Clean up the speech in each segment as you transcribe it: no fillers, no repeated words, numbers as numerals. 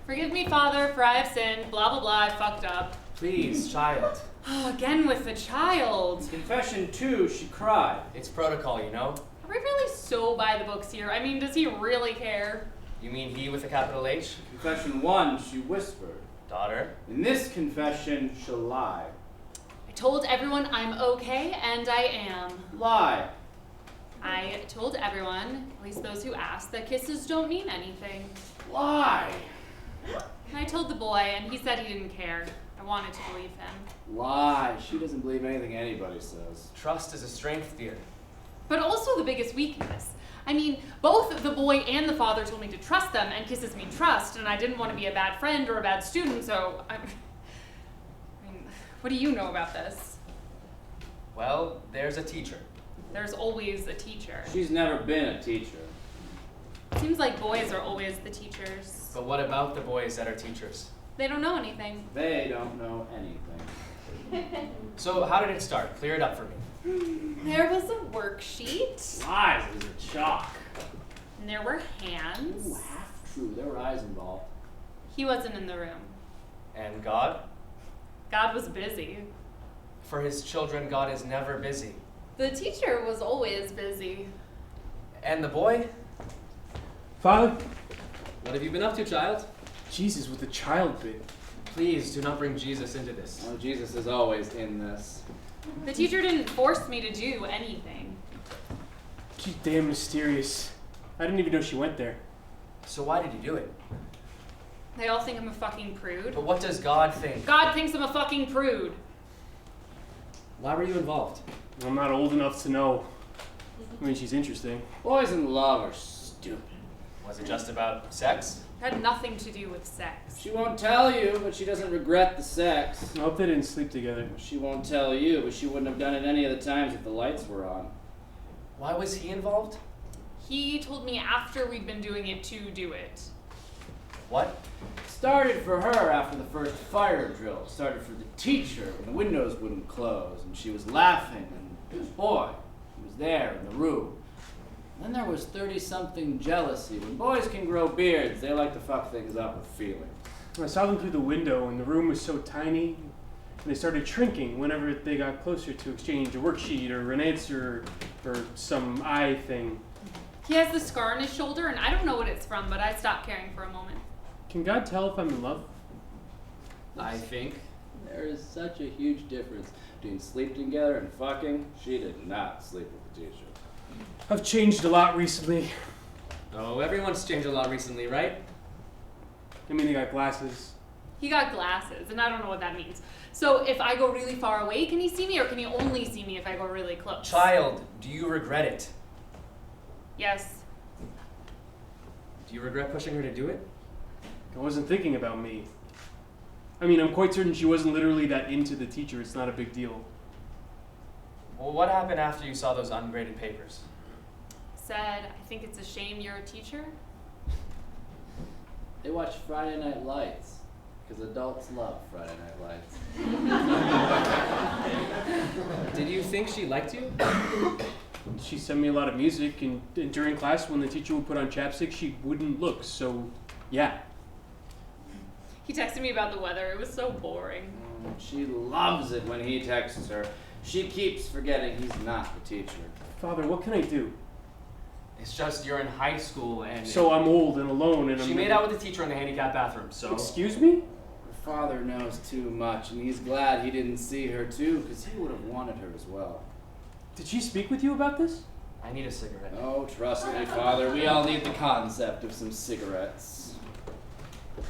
Forgive me, Father, for I have sinned. Blah, blah, blah, I fucked up. Please, child. Again with the child. Confession 2, she cried. It's protocol, you know? Are we really so by the books here? I mean, does he really care? You mean he with a capital H? Confession 1, she whispered. Daughter. In this confession, she'll lie. I told everyone I'm okay, and I am. Lie. I told everyone, at least those who asked, that kisses don't mean anything. Lie. And I told the boy, and he said he didn't care. I wanted to believe him. Lie. She doesn't believe anything anybody says. Trust is a strength, dear. But also the biggest weakness. I mean, both the boy and the father told me to trust them, and kisses mean trust, and I didn't want to be a bad friend or a bad student, so I mean, what do you know about this? Well, there's a teacher. There's always a teacher. She's never been a teacher. Seems like boys are always the teachers. But what about the boys that are teachers? They don't know anything. They don't know anything. So how did it start? Clear it up for me. There was a worksheet, Lies. It was a chalk. and there were hands. Ooh, half true. There were eyes involved. He wasn't in the room. And God? God was busy. For his children, God is never busy. The teacher was always busy. And the boy? Father? What have you been up to, child? Jesus, with the child bit. Please do not bring Jesus into this. Oh, Jesus is always in this. The teacher didn't force me to do anything. She's damn mysterious. I didn't even know she went there. So why did you do it? They all think I'm a fucking prude. But what does God think? God thinks I'm a fucking prude. Why were you involved? I'm not old enough to know. I mean, she's interesting. Boys in love are stupid. Was it just about sex? It had nothing to do with sex. She won't tell you, but she doesn't regret the sex. I hope they didn't sleep together. She won't tell you, but she wouldn't have done it any of the times if the lights were on. Why was he involved? He told me after we'd been doing it to do it. What? Started for her after the first fire drill. Started for the teacher when the windows wouldn't close and she was laughing and this boy, he was there in the room. Then there was 30-something jealousy. When boys can grow beards, they like to fuck things up with feelings. I saw them through the window, and the room was so tiny, and they started shrinking whenever they got closer to exchange a worksheet or an answer or some eye thing. He has the scar on his shoulder, and I don't know what it's from, but I stopped caring for a moment. Can God tell if I'm in love? I think there is such a huge difference between sleeping together and fucking. She did not sleep with the teacher. I've changed a lot recently. Oh, everyone's changed a lot recently, right? I mean, they got glasses. He got glasses, and I don't know what that means. So if I go really far away, can he see me, or can he only see me if I go really close? Child, do you regret it? Yes. Do you regret pushing her to do it? I wasn't thinking about me. I mean, I'm quite certain she wasn't literally that into the teacher. It's not a big deal. Well, what happened after you saw those ungraded papers? Said, I think it's a shame you're a teacher. They watch Friday Night Lights because adults love Friday Night Lights. Did you think she liked you? She sent me a lot of music, and during class, when the teacher would put on chapstick, she wouldn't look, so yeah. He texted me about the weather. It was so boring. She loves it when he texts her. She keeps forgetting he's not the teacher. Father, what can I do? It's just you're in high school and... So I'm old and alone, and She made out with the teacher in the handicapped bathroom, so... Excuse me? Her father knows too much, and he's glad he didn't see her too, because he would have wanted her as well. Did she speak with you about this? I need a cigarette. Oh, trust me, Father, we all need the concept of some cigarettes.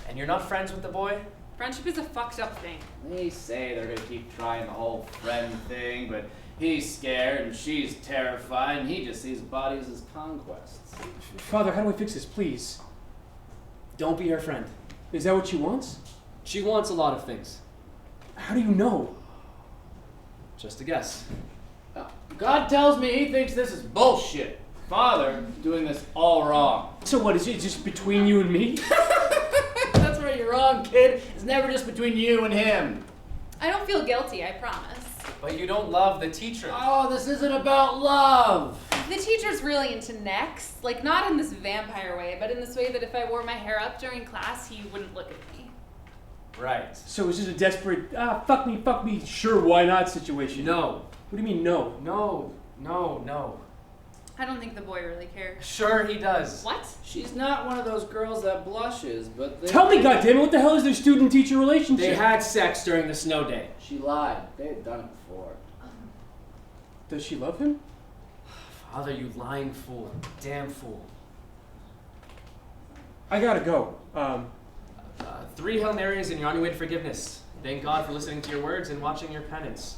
And you're not friends with the boy? Friendship is a fucked up thing. They say they're gonna keep trying the whole friend thing, but he's scared and she's terrified, and he just sees bodies as conquests. Father, how do I fix this, please? Don't be her friend. Is that what she wants? She wants a lot of things. How do you know? Just a guess. God tells me he thinks this is bullshit. Father doing this all wrong. So what, is it just between you and me? That's where you're wrong, kid. It's never just between you and him. I don't feel guilty, I promise. But you don't love the teacher. Oh, this isn't about love. The teacher's really into necks. Like, not in this vampire way, but in this way that if I wore my hair up during class, he wouldn't look at me. Right. So it's just a desperate, fuck me, sure, why not situation? No. What do you mean, no? No. I don't think the boy really cares. Sure he does. What? She's not one of those girls that blushes, but they... Tell me, goddammit, what the hell is their student-teacher relationship? They had sex during the snow day. She lied. They had done it before. Does she love him? Father, you lying fool. Damn fool. I gotta go. 3 Hail Marys and you're on your way to forgiveness. Thank God for listening to your words and watching your penance.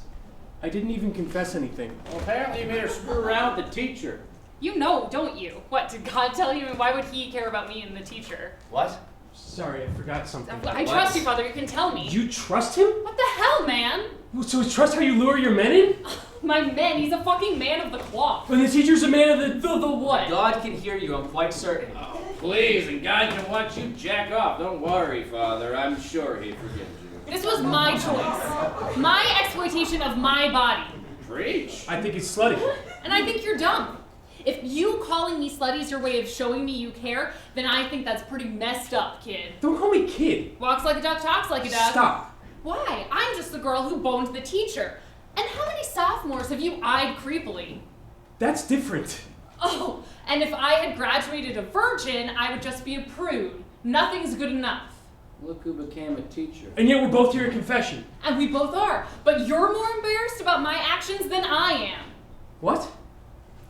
I didn't even confess anything. Well, apparently you made her screw around with the teacher. You know, don't you? What, did God tell you? And why would he care about me and the teacher? What? Sorry, I forgot something. I trust you, Father. You can tell me. You trust him? What the hell, man? So is trust how you lure your men in? My man, he's a fucking man of the cloth. When the teacher's a man of the what? God can hear you, I'm quite certain. Oh, please, and God can watch you jack off. Don't worry, Father. I'm sure he forgives you. This was my choice. My exploitation of my body. Preach. I think it's slutty. And I think you're dumb. If you calling me slutty is your way of showing me you care, then I think that's pretty messed up, kid. Don't call me kid. Walks like a duck, talks like a duck. Stop. Why? I'm just the girl who boned the teacher. And how many sophomores have you eyed creepily? That's different. Oh, and if I had graduated a virgin, I would just be a prude. Nothing's good enough. Look who became a teacher. And yet we're both here at confession. And we both are. But you're more embarrassed about my actions than I am. What?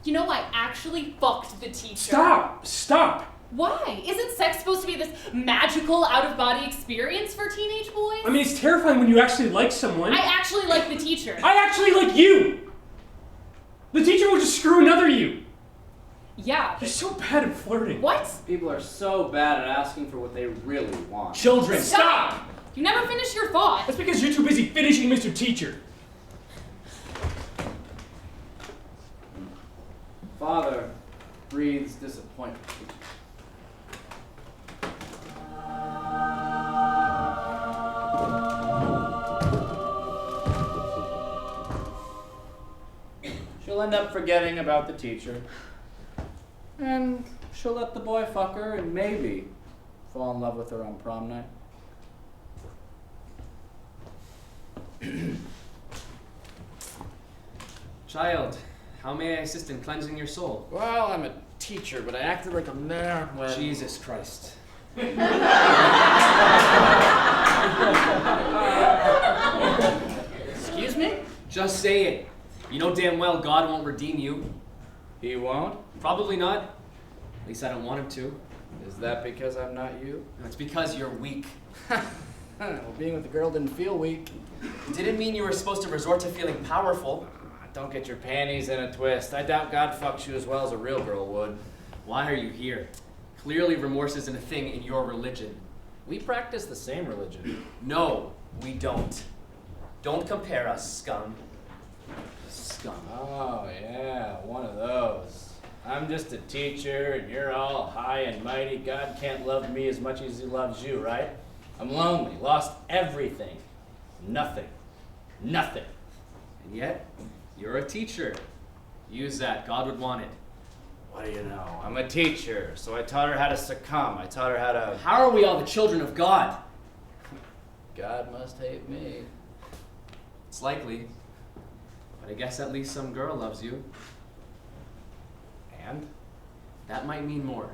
You know, I actually fucked the teacher. Stop. Why? Isn't sex supposed to be this magical out-of-body experience for teenage boys? I mean, it's terrifying when you actually like someone. I actually like the teacher. I actually like you. The teacher will just screw another you. Yeah, You're but so bad at flirting. what? People are so bad at asking for what they really want. Children, Stop! You never finish your thought. That's because you're too busy finishing Mr. Teacher. Father breathes disappointment. She'll end up forgetting about the teacher. And she'll let the boy fuck her and maybe fall in love with her on prom night. Child, how may I assist in cleansing your soul? Well, I'm a teacher, but I acted like a man when... Jesus Christ. Excuse me? Just say it. You know damn well God won't redeem you. He won't? Probably not. At least I don't want him to. Is that because I'm not you? It's because you're weak. Well, being with the girl didn't feel weak. It didn't mean you were supposed to resort to feeling powerful. Don't get your panties in a twist. I doubt God fucks you as well as a real girl would. Why are you here? Clearly remorse isn't a thing in your religion. We practice the same religion. No, we don't. Don't compare us, scum. Scum. Oh, yeah, one of those. I'm just a teacher, and you're all high and mighty. God can't love me as much as he loves you, right? I'm lonely, lost everything. Nothing. Nothing. And yet, you're a teacher. Use that. God would want it. What do you know? I'm a teacher, so I taught her how to succumb. I taught her how to... How are we all the children of God? God must hate me. It's likely. But I guess at least some girl loves you. And? That might mean more.